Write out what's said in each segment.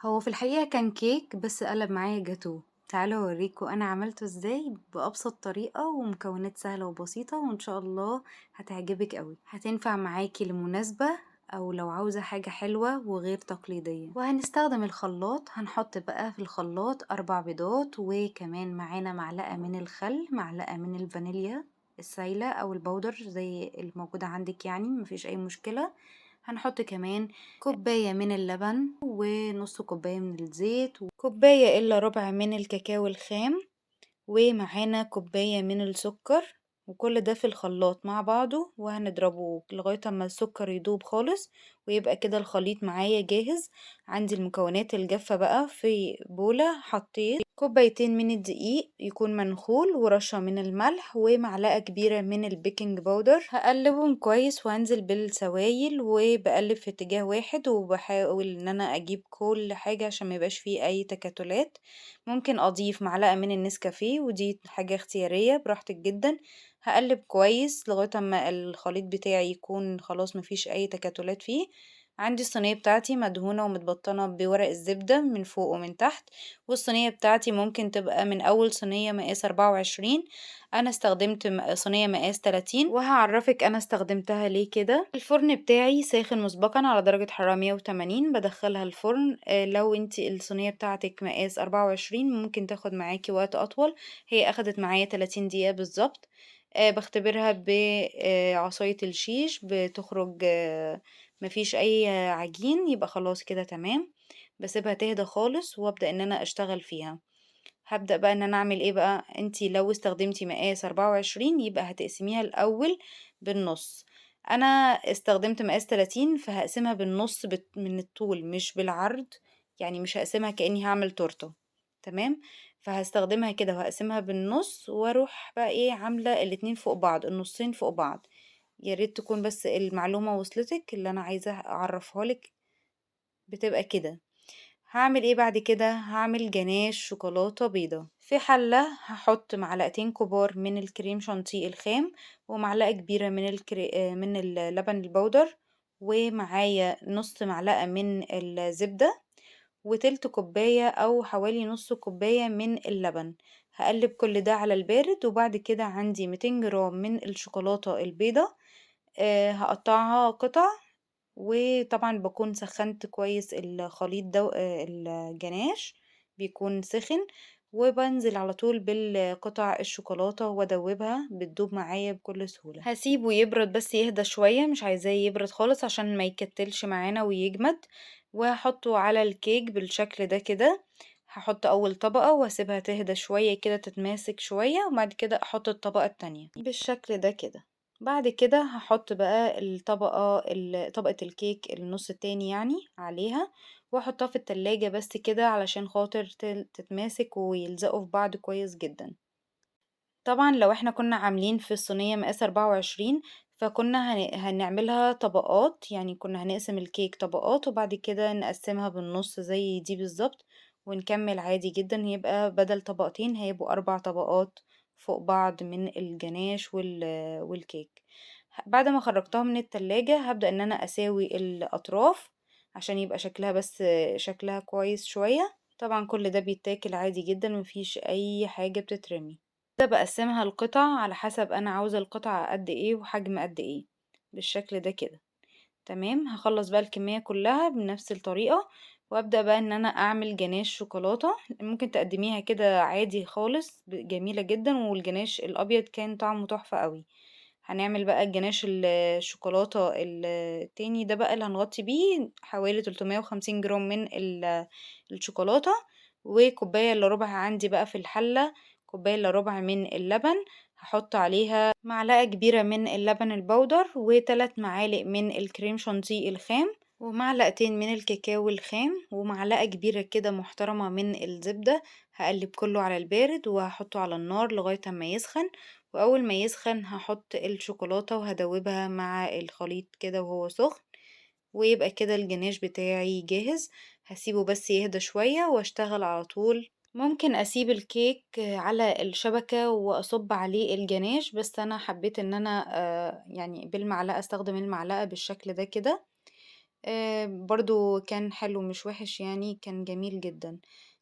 هو في الحقيقة كان كيك بس قلب معايا جاتوه. تعالوا اوريكم انا عملته ازاي بأبسط طريقة ومكونات سهلة وبسيطة، وان شاء الله هتعجبك قوي. هتنفع معاكي لمناسبة او لو عاوزة حاجة حلوة وغير تقليدية. وهنستخدم الخلاط، هنحط بقى في الخلاط 4 بيضات، وكمان معانا معلقة من الخل، معلقة من الفانيليا السايلة او البودر زي الموجودة عندك، يعني مفيش اي مشكلة. هنحط كمان كوباية من اللبن، ونص كوباية من الزيت، وكوباية إلا ربع من الكاكاو الخام، ومعانا كوباية من السكر. وكل ده في الخلاط مع بعضه، وهنضربه لغاية اما السكر يدوب خالص ويبقى كده الخليط معايا جاهز. عندي المكونات الجافة بقى في بولة، حطيت كوبايتين من الدقيق يكون منخول، ورشة من الملح، ومعلقة كبيرة من البيكنج باودر. هقلبهم كويس وهنزل بالسوائل وبقلب في اتجاه واحد، وبحاول ان انا اجيب كل حاجة عشان ميبقاش فيه اي تكتلات. ممكن اضيف معلقة من النسكافيه، ودي حاجة اختيارية براحتك جدا. هقلب كويس لغاية اما الخليط بتاعي يكون خلاص مفيش اي تكتلات فيه. عندي الصينية بتاعتي مدهونة ومتبطنة بورق الزبدة من فوق ومن تحت، والصينية بتاعتي ممكن تبقى من اول صينية مقاس 24. انا استخدمت صينية مقاس 30، وهعرفك انا استخدمتها ليه كده. الفرن بتاعي ساخن مسبقا على درجة حرارة 180، بدخلها الفرن. لو انتي الصينية بتاعتك مقاس 24 ممكن تاخد معاكي وقت اطول. هي اخدت معايا 30 دقيقة بالظبط. بختبرها بعصاية الشيش بتخرج، مفيش اي عجين، يبقى خلاص كده تمام. بسيبها تهدى خالص وابدأ ان انا اشتغل فيها. هبدأ بقى ان انا اعمل ايه بقى. انتي لو استخدمتي مقاس 24 يبقى هتقسميها الاول بالنص. انا استخدمت مقاس 30، فهقسمها بالنص من الطول مش بالعرض. يعني مش هقسمها كأني هعمل تورته. تمام. فهستخدمها كده وهقسمها بالنص، واروح بقى ايه عاملة الاتنين فوق بعض، النصين فوق بعض. يا ريت تكون بس المعلومة وصلتك اللي انا عايزة اعرفها لك. بتبقى كده. هعمل ايه بعد كده؟ هعمل جناش شوكولاتة بيضة. في حلة هحط معلقتين كبار من الكريم شانتيه الخام، ومعلقة كبيرة من اللبن البودر، ومعايا نص معلقة من الزبدة، وتلت كوباية أو حوالي نص كوباية من اللبن. هقلب كل ده على البارد، وبعد كده عندي 200 جرام من الشوكولاتة البيضة. هقطعها قطع. وطبعا بكون سخنت كويس الخليط ده، الجناش بيكون سخن. وبنزل على طول بالقطع الشوكولاتة وادوبها بتدوب معايا بكل سهولة. هسيبه يبرد بس يهدى شوية، مش عايزاه يبرد خالص عشان ما يكتلش معانا ويجمد. وهحطه على الكيك بالشكل ده كده. هحط اول طبقة واسيبها تهدى شوية كده تتماسك شوية، وبعد كده احط الطبقة التانية بالشكل ده كده. بعد كده هحط بقى طبقة الكيك النص التاني يعني عليها، واحطها في التلاجة بس كده علشان خاطر تتماسك ويلزقوا في بعض كويس جدا. طبعا لو احنا كنا عاملين في الصينية مقاس 24، فكنا هنعملها طبقات، يعني كنا هنقسم الكيك طبقات وبعد كده نقسمها بالنص زي دي بالظبط. ونكمل عادي جدا، يبقى بدل طبقتين هيبقوا 4 طبقات فوق بعض من الجناش والكيك. بعد ما خرجتها من التلاجة هبدأ ان انا اساوي الاطراف عشان يبقى شكلها بس شكلها كويس شوية. طبعا كل ده بيتاكل عادي جدا، مفيش اي حاجة بتترمي. ده بقسمها القطع على حسب انا عاوزة القطعة قد ايه وحجم قد ايه، بالشكل ده كده. تمام. هخلص بقى الكمية كلها بنفس الطريقة، وابدأ بقى ان انا اعمل جناش شوكولاتة. ممكن تقدميها كده عادي خالص، جميلة جدا، والجناش الابيض كان طعمه تحفة قوي. هنعمل بقى الجناش الشوكولاتة التاني ده بقى اللي هنغطي بيه حوالي 350 جرام من الشوكولاتة. وكوباية الا ربع عندي بقى في الحلة، كوباية الا ربع من اللبن. هحط عليها معلقة كبيرة من اللبن البودر، و3 معالق من الكريم شانتيه الخام، ومعلقتين من الكاكاو الخام، ومعلقة كبيرة كده محترمة من الزبدة. هقلب كله على البارد وهحطه على النار لغاية ما يسخن. وأول ما يسخن هحط الشوكولاتة وهدوبها مع الخليط كده وهو سخن. ويبقى كده الجناش بتاعي جاهز. هسيبه بس يهدى شوية واشتغل على طول. ممكن اسيب الكيك على الشبكة واصب عليه الجناش، بس انا حبيت ان انا يعني بالمعلقة استخدم المعلقة بالشكل ده كده. برضه كان حلو مش وِحِش يعني، كان جميل جدًا.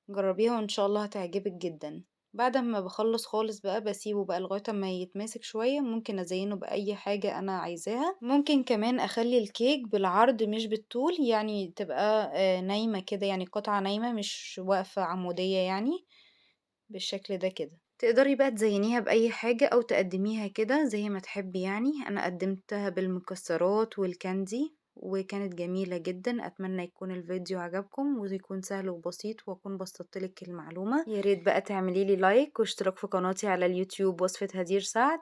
جرّبيها وإن شاء الله هتعجبِك جدًا. بعد أمّا باخلّص خالص بقى باسيبه بقى لغاية أمّا يتماسك شوية، ممكن أزيّنه بأي حاجة أنا عايزاها. ممكن كمان أخلّي الكيك بالعرض مش بالطول، يعني تبقى نايمة كده، يعني قطعة نايمة مش واقفة عمودية يعني، بالشكل ده كده. تقدري بقى تزينيها بأي حاجة أو تقدميها كده زي ما تحبي يعني. أنا قدمتها بالمكسرات والكاندي وكانت جميلة جدا. أتمنى يكون الفيديو عجبكم ويكون سهل وبسيط وأكون بسطتلك المعلومة. يا ريت بقى تعمليلي لايك واشتراك في قناتي على اليوتيوب وصفة هدير سعد.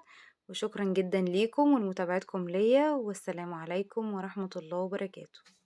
وشكرا جدا ليكم ولمتابعتكم ليا، والسلام عليكم ورحمة الله وبركاته.